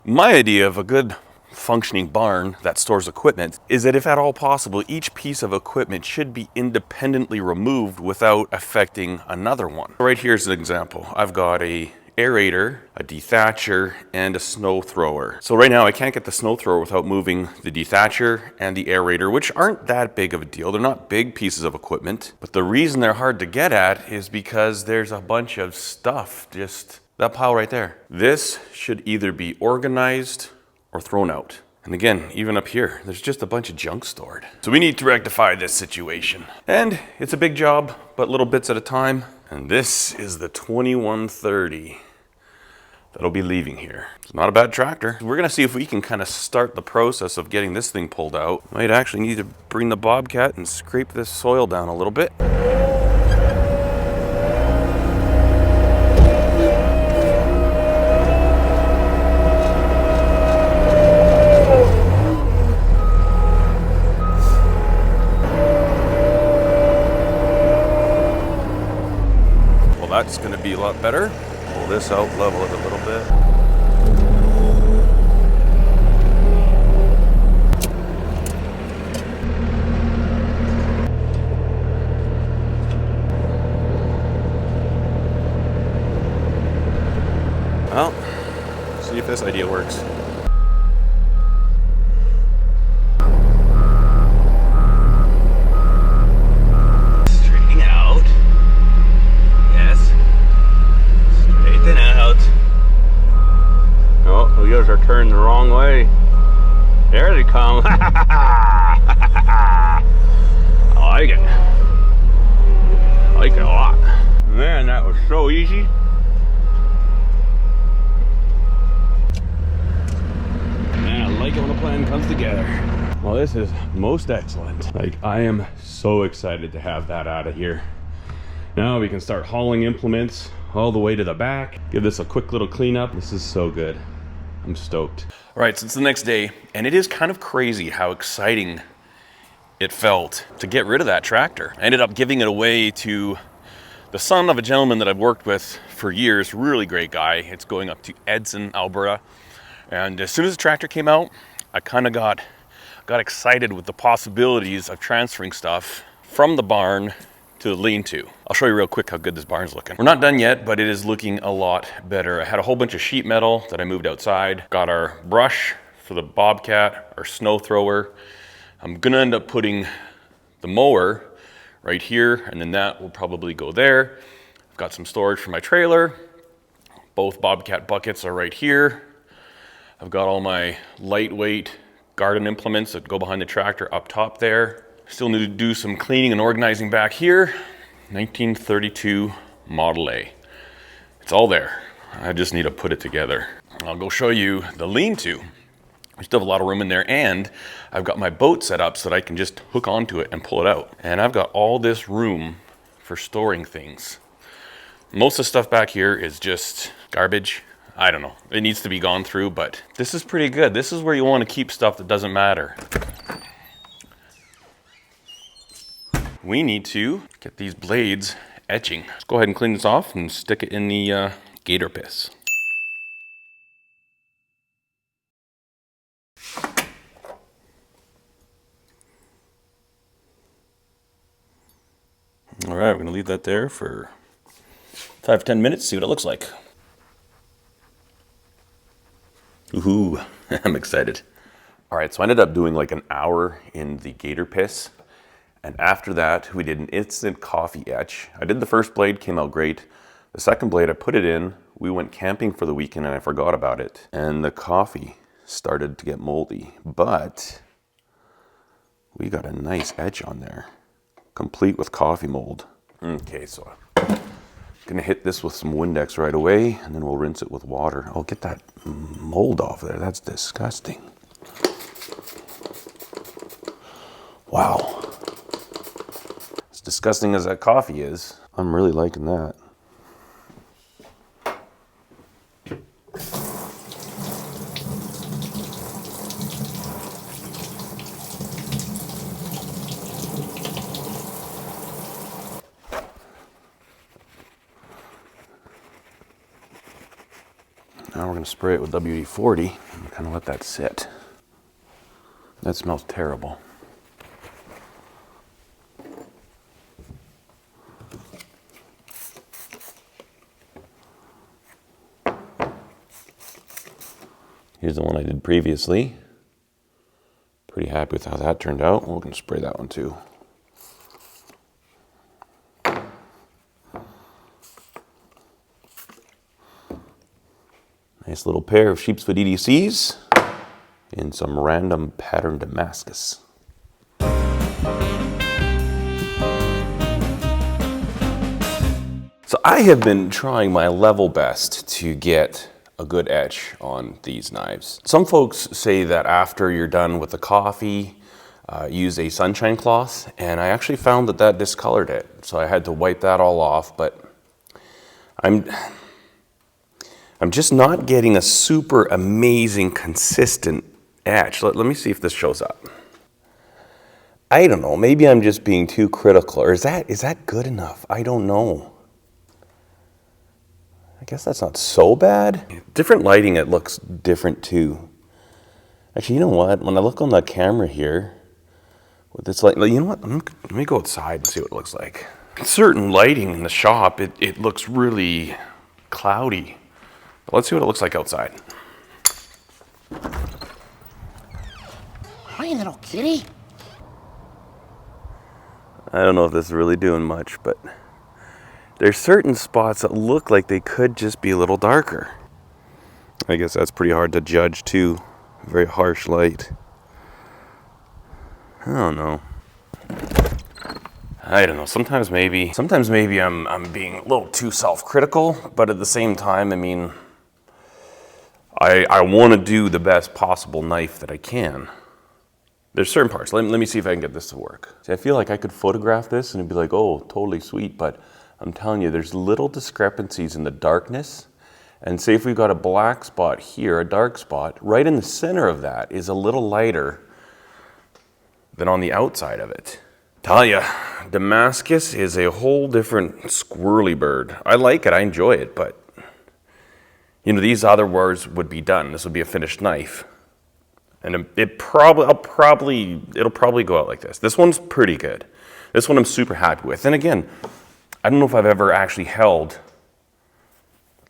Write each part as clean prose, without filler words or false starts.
My idea of a good functioning barn that stores equipment is that if at all possible, each piece of equipment should be independently removed without affecting another one. Right here's an example. I've got a aerator, a dethatcher, and a snow thrower. So right now I can't get the snow thrower without moving the dethatcher and the aerator, which aren't that big of a deal. They're not big pieces of equipment, but the reason they're hard to get at is because there's a bunch of stuff, just that pile right there. This should either be organized or thrown out. And again, even up here, there's just a bunch of junk stored. So we need to rectify this situation. And it's a big job, but little bits at a time. And this is the 2130 that'll be leaving here. It's not a bad tractor. We're gonna see if we can kind of start the process of getting this thing pulled out. Might actually need to bring the Bobcat and scrape this soil down a little bit. That's going to be a lot better. Pull this out, level it a little bit. Well, see if this idea works. Wheels are turned the wrong way. There they come. I like it. I like it a lot. Man, that was so easy. Man, I like it when a plan comes together. Well, this is most excellent. Like, I am so excited to have that out of here. Now we can start hauling implements all the way to the back. Give this a quick little cleanup. This is so good. I'm stoked. All right, so it's the next day, and it is kind of crazy how exciting it felt to get rid of that tractor. I ended up giving it away to the son of a gentleman that I've worked with for years, really great guy. It's going up to Edson, Alberta. And as soon as the tractor came out, I kind of got excited with the possibilities of transferring stuff from the barn to the lean-to. I'll show you real quick how good this barn's looking. We're not done yet, but it is looking a lot better. I had a whole bunch of sheet metal that I moved outside. Got our brush for the Bobcat, our snow thrower. I'm gonna end up putting the mower right here, and then that will probably go there. I've got some storage for my trailer. Both Bobcat buckets are right here. I've got all my lightweight garden implements that go behind the tractor up top there. Still need to do some cleaning and organizing back here. 1932 Model A. It's all there. I just need to put it together. I'll go show you the lean-to. We still have a lot of room in there, and I've got my boat set up so that I can just hook onto it and pull it out. And I've got all this room for storing things. Most of the stuff back here is just garbage. I don't know. It needs to be gone through, but this is pretty good. This is where you want to keep stuff that doesn't matter. We need to get these blades etching. Let's go ahead and clean this off and stick it in the gator piss. All right, we're gonna leave that there for 5 to 10 minutes, see what it looks like. Ooh, I'm excited. All right, so I ended up doing like an hour in the gator piss. And after that, we did an instant coffee etch. I did the first blade, came out great. The second blade, I put it in. We went camping for the weekend and I forgot about it. And the coffee started to get moldy, but we got a nice etch on there, complete with coffee mold. Okay, so I'm gonna hit this with some Windex right away, and then we'll rinse it with water. Oh, get that mold off there. That's disgusting. Wow. As disgusting as that coffee is, I'm really liking that. Now we're going to spray it with WD-40. kind of let that sit. That smells terrible. Here's the one I did previously. Pretty happy with how that turned out. We're going to spray that one too. Nice little pair of sheepsfoot EDCs in some random pattern Damascus. So I have been trying my level best to get a good etch on these knives. Some folks say that after you're done with the coffee, use a sunshine cloth, and I actually found that that discolored it. So I had to wipe that all off, but I'm just not getting a super amazing, consistent etch. Let me see if this shows up. I don't know, maybe I'm just being too critical, or is that good enough? I don't know. I guess that's not so bad. Different lighting, it looks different too. Actually, you know what? When I look on the camera here, with this light, you know what? Let me go outside and see what it looks like. Certain lighting in the shop, it looks really cloudy. But let's see what it looks like outside. Hi, little kitty. I don't know if this is really doing much, but there's certain spots that look like they could just be a little darker. I guess that's pretty hard to judge too. Very harsh light. I don't know. I don't know. Sometimes maybe I'm being a little too self-critical, but at the same time, I mean, I want to do the best possible knife that I can. There's certain parts. Let me see if I can get this to work. See, I feel like I could photograph this and it'd be like, oh, totally sweet, but I'm telling you, there's little discrepancies in the darkness. And say if we've got a black spot here, a dark spot, right in the center of that is a little lighter than on the outside of it. Tell ya, Damascus is a whole different squirrely bird. I like it, I enjoy it, but you know, these other wars would be done. This would be a finished knife. And it'll probably go out like this. This one's pretty good. This one I'm super happy with. And again, I don't know if I've ever actually held,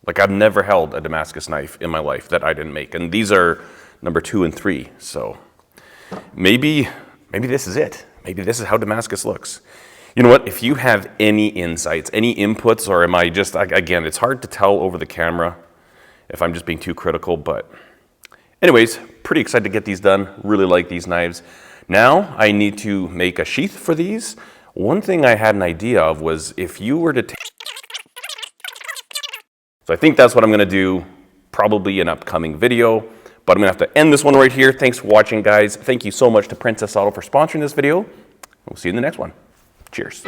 like I've never held a Damascus knife in my life that I didn't make. And these are number 2 and 3. So maybe this is it. Maybe this is how Damascus looks. You know what? If you have any insights, any inputs, or am I just, again, it's hard to tell over the camera if I'm just being too critical, but anyways, pretty excited to get these done. Really like these knives. Now I need to make a sheath for these. One thing I had an idea of was if you were to take... So I think that's what I'm gonna do, probably an upcoming video, but I'm gonna have to end this one right here. Thanks for watching, guys. Thank you so much to Princess Auto for sponsoring this video. We'll see you in the next one. Cheers.